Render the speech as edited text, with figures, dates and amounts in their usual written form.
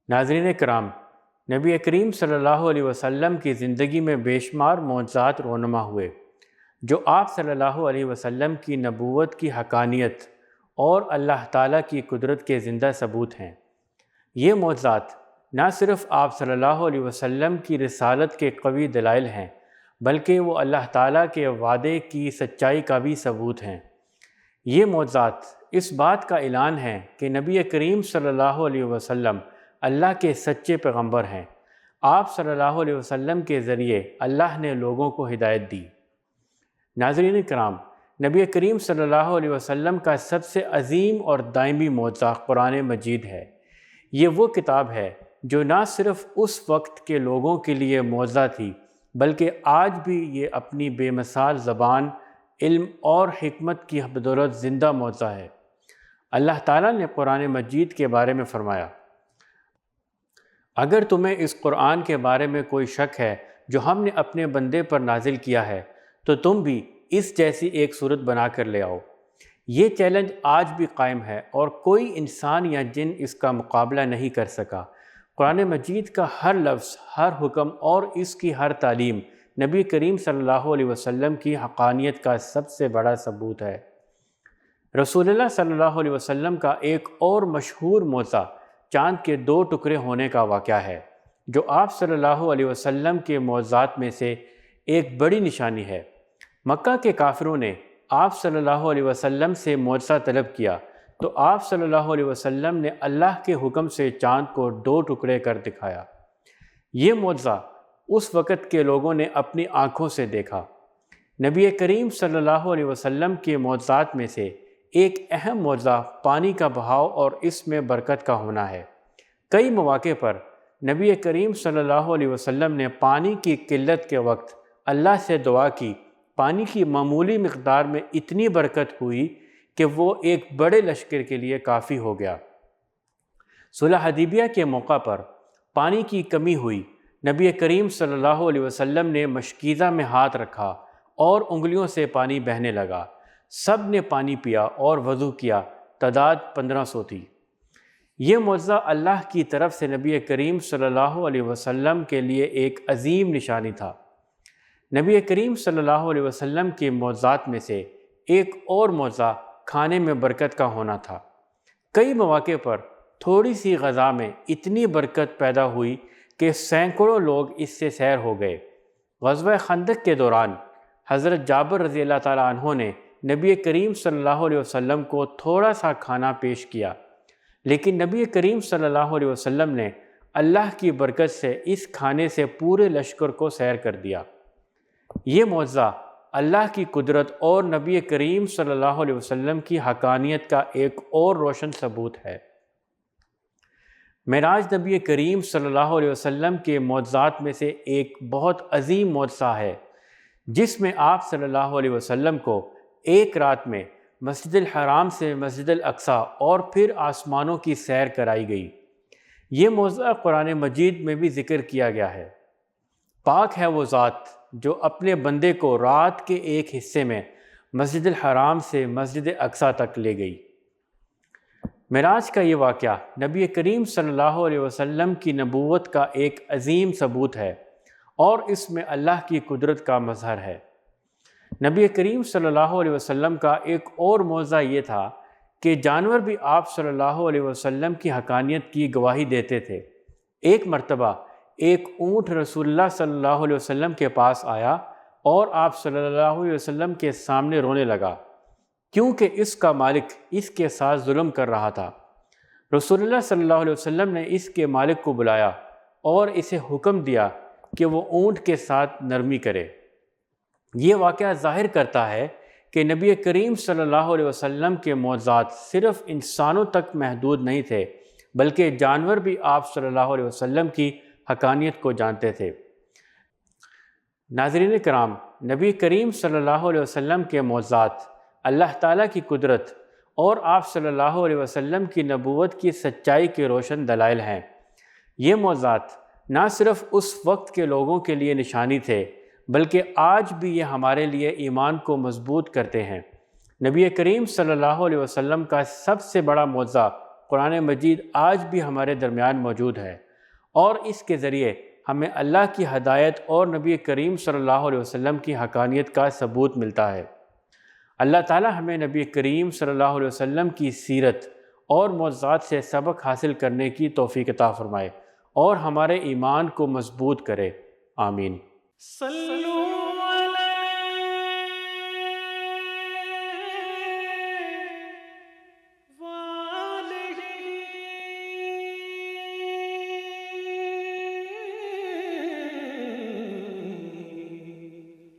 ناظرین کرام، نبی کریم صلی اللہ علیہ وسلم کی زندگی میں بے شمار معجزات رونما ہوئے جو آپ صلی اللہ علیہ وسلم کی نبوت کی حقانیت اور اللہ تعالیٰ کی قدرت کے زندہ ثبوت ہیں۔ یہ معجزات نہ صرف آپ صلی اللہ علیہ وسلم کی رسالت کے قوی دلائل ہیں بلکہ وہ اللہ تعالیٰ کے وعدے کی سچائی کا بھی ثبوت ہیں۔ یہ معجزات اس بات کا اعلان ہے کہ نبی کریم صلی اللہ علیہ وسلم اللہ کے سچے پیغمبر ہیں۔ آپ صلی اللہ علیہ وسلم کے ذریعے اللہ نے لوگوں کو ہدایت دی۔ ناظرین کرام، نبی کریم صلی اللہ علیہ وسلم کا سب سے عظیم اور دائمی معجزہ قرآن مجید ہے۔ یہ وہ کتاب ہے جو نہ صرف اس وقت کے لوگوں کے لیے معجزہ تھی بلکہ آج بھی یہ اپنی بے مثال زبان، علم اور حکمت کی بدولت زندہ معجزہ ہے۔ اللہ تعالیٰ نے قرآن مجید کے بارے میں فرمایا، اگر تمہیں اس قرآن کے بارے میں کوئی شک ہے جو ہم نے اپنے بندے پر نازل کیا ہے تو تم بھی اس جیسی ایک صورت بنا کر لے آؤ۔ یہ چیلنج آج بھی قائم ہے اور کوئی انسان یا جن اس کا مقابلہ نہیں کر سکا۔ قرآن مجید کا ہر لفظ، ہر حکم اور اس کی ہر تعلیم نبی کریم صلی اللہ علیہ وسلم کی حقانیت کا سب سے بڑا ثبوت ہے۔ رسول اللہ صلی اللہ علیہ وسلم کا ایک اور مشہور معجزہ چاند کے 2 ٹکڑے ہونے کا واقعہ ہے، جو آپ صلی اللہ علیہ وسلم کے معجزات میں سے ایک بڑی نشانی ہے۔ مکہ کے کافروں نے آپ صلی اللہ علیہ وسلم سے معجزہ طلب کیا تو آپ صلی اللہ علیہ وسلم نے اللہ کے حکم سے چاند کو 2 ٹکڑے کر دکھایا۔ یہ معجزہ اس وقت کے لوگوں نے اپنی آنکھوں سے دیکھا۔ نبی کریم صلی اللہ علیہ وسلم کے معجزات میں سے ایک اہم معجزہ پانی کا بہاؤ اور اس میں برکت کا ہونا ہے۔ کئی مواقع پر نبی کریم صلی اللہ علیہ وسلم نے پانی کی قلت کے وقت اللہ سے دعا کی۔ پانی کی معمولی مقدار میں اتنی برکت ہوئی کہ وہ ایک بڑے لشکر کے لیے کافی ہو گیا۔ صلح حدیبیہ کے موقع پر پانی کی کمی ہوئی۔ نبی کریم صلی اللہ علیہ وسلم نے مشکیزہ میں ہاتھ رکھا اور انگلیوں سے پانی بہنے لگا۔ سب نے پانی پیا اور وضو کیا، تعداد 1500 تھی۔ یہ معجزہ اللہ کی طرف سے نبی کریم صلی اللہ علیہ وسلم کے لیے ایک عظیم نشانی تھا۔ نبی کریم صلی اللہ علیہ وسلم کے معجزات میں سے ایک اور معجزہ کھانے میں برکت کا ہونا تھا۔ کئی مواقع پر تھوڑی سی غذا میں اتنی برکت پیدا ہوئی کہ سینکڑوں لوگ اس سے سیر ہو گئے۔ غزوہ خندق کے دوران حضرت جابر رضی اللہ تعالیٰ عنہ نے نبی کریم صلی اللہ علیہ وسلم کو تھوڑا سا کھانا پیش کیا، لیکن نبی کریم صلی اللہ علیہ وسلم نے اللہ کی برکت سے اس کھانے سے پورے لشکر کو سیر کر دیا۔ یہ معجزہ اللہ کی قدرت اور نبی کریم صلی اللہ علیہ وسلم کی حقانیت کا ایک اور روشن ثبوت ہے۔ معراج نبی کریم صلی اللہ علیہ وسلم کے معجزات میں سے ایک بہت عظیم معجزہ ہے، جس میں آپ صلی اللہ علیہ وسلم کو ایک رات میں مسجد الحرام سے مسجد الاقصیٰ اور پھر آسمانوں کی سیر کرائی گئی۔ یہ معجزہ قرآن مجید میں بھی ذکر کیا گیا ہے۔ پاک ہے وہ ذات جو اپنے بندے کو رات کے ایک حصے میں مسجد الحرام سے مسجد اقصیٰ تک لے گئی۔ معراج کا یہ واقعہ نبی کریم صلی اللہ علیہ وسلم کی نبوت کا ایک عظیم ثبوت ہے اور اس میں اللہ کی قدرت کا مظہر ہے۔ نبی کریم صلی اللہ علیہ وسلم کا ایک اور معجزہ یہ تھا کہ جانور بھی آپ صلی اللہ علیہ وسلم کی حقانیت کی گواہی دیتے تھے۔ ایک مرتبہ ایک اونٹ رسول اللہ صلی اللہ علیہ وسلم کے پاس آیا اور آپ صلی اللہ علیہ وسلم کے سامنے رونے لگا کیونکہ اس کا مالک اس کے ساتھ ظلم کر رہا تھا۔ رسول اللہ صلی اللہ علیہ وسلم نے اس کے مالک کو بلایا اور اسے حکم دیا کہ وہ اونٹ کے ساتھ نرمی کرے۔ یہ واقعہ ظاہر کرتا ہے کہ نبی کریم صلی اللہ علیہ وسلم کے معجزات صرف انسانوں تک محدود نہیں تھے بلکہ جانور بھی آپ صلی اللہ علیہ وسلم کی حقانیت کو جانتے تھے۔ ناظرین کرام، نبی کریم صلی اللہ علیہ وسلم کے معجزات اللہ تعالیٰ کی قدرت اور آپ صلی اللہ علیہ وسلم کی نبوت کی سچائی کے روشن دلائل ہیں۔ یہ معجزات نہ صرف اس وقت کے لوگوں کے لیے نشانی تھے بلکہ آج بھی یہ ہمارے لیے ایمان کو مضبوط کرتے ہیں۔ نبی کریم صلی اللہ علیہ وسلم کا سب سے بڑا معجزہ قرآن مجید آج بھی ہمارے درمیان موجود ہے، اور اس کے ذریعے ہمیں اللہ کی ہدایت اور نبی کریم صلی اللہ علیہ وسلم کی حقانیت کا ثبوت ملتا ہے۔ اللہ تعالی ہمیں نبی کریم صلی اللہ علیہ وسلم کی سیرت اور معجزات سے سبق حاصل کرنے کی توفیق عطا فرمائے اور ہمارے ایمان کو مضبوط کرے، آمین۔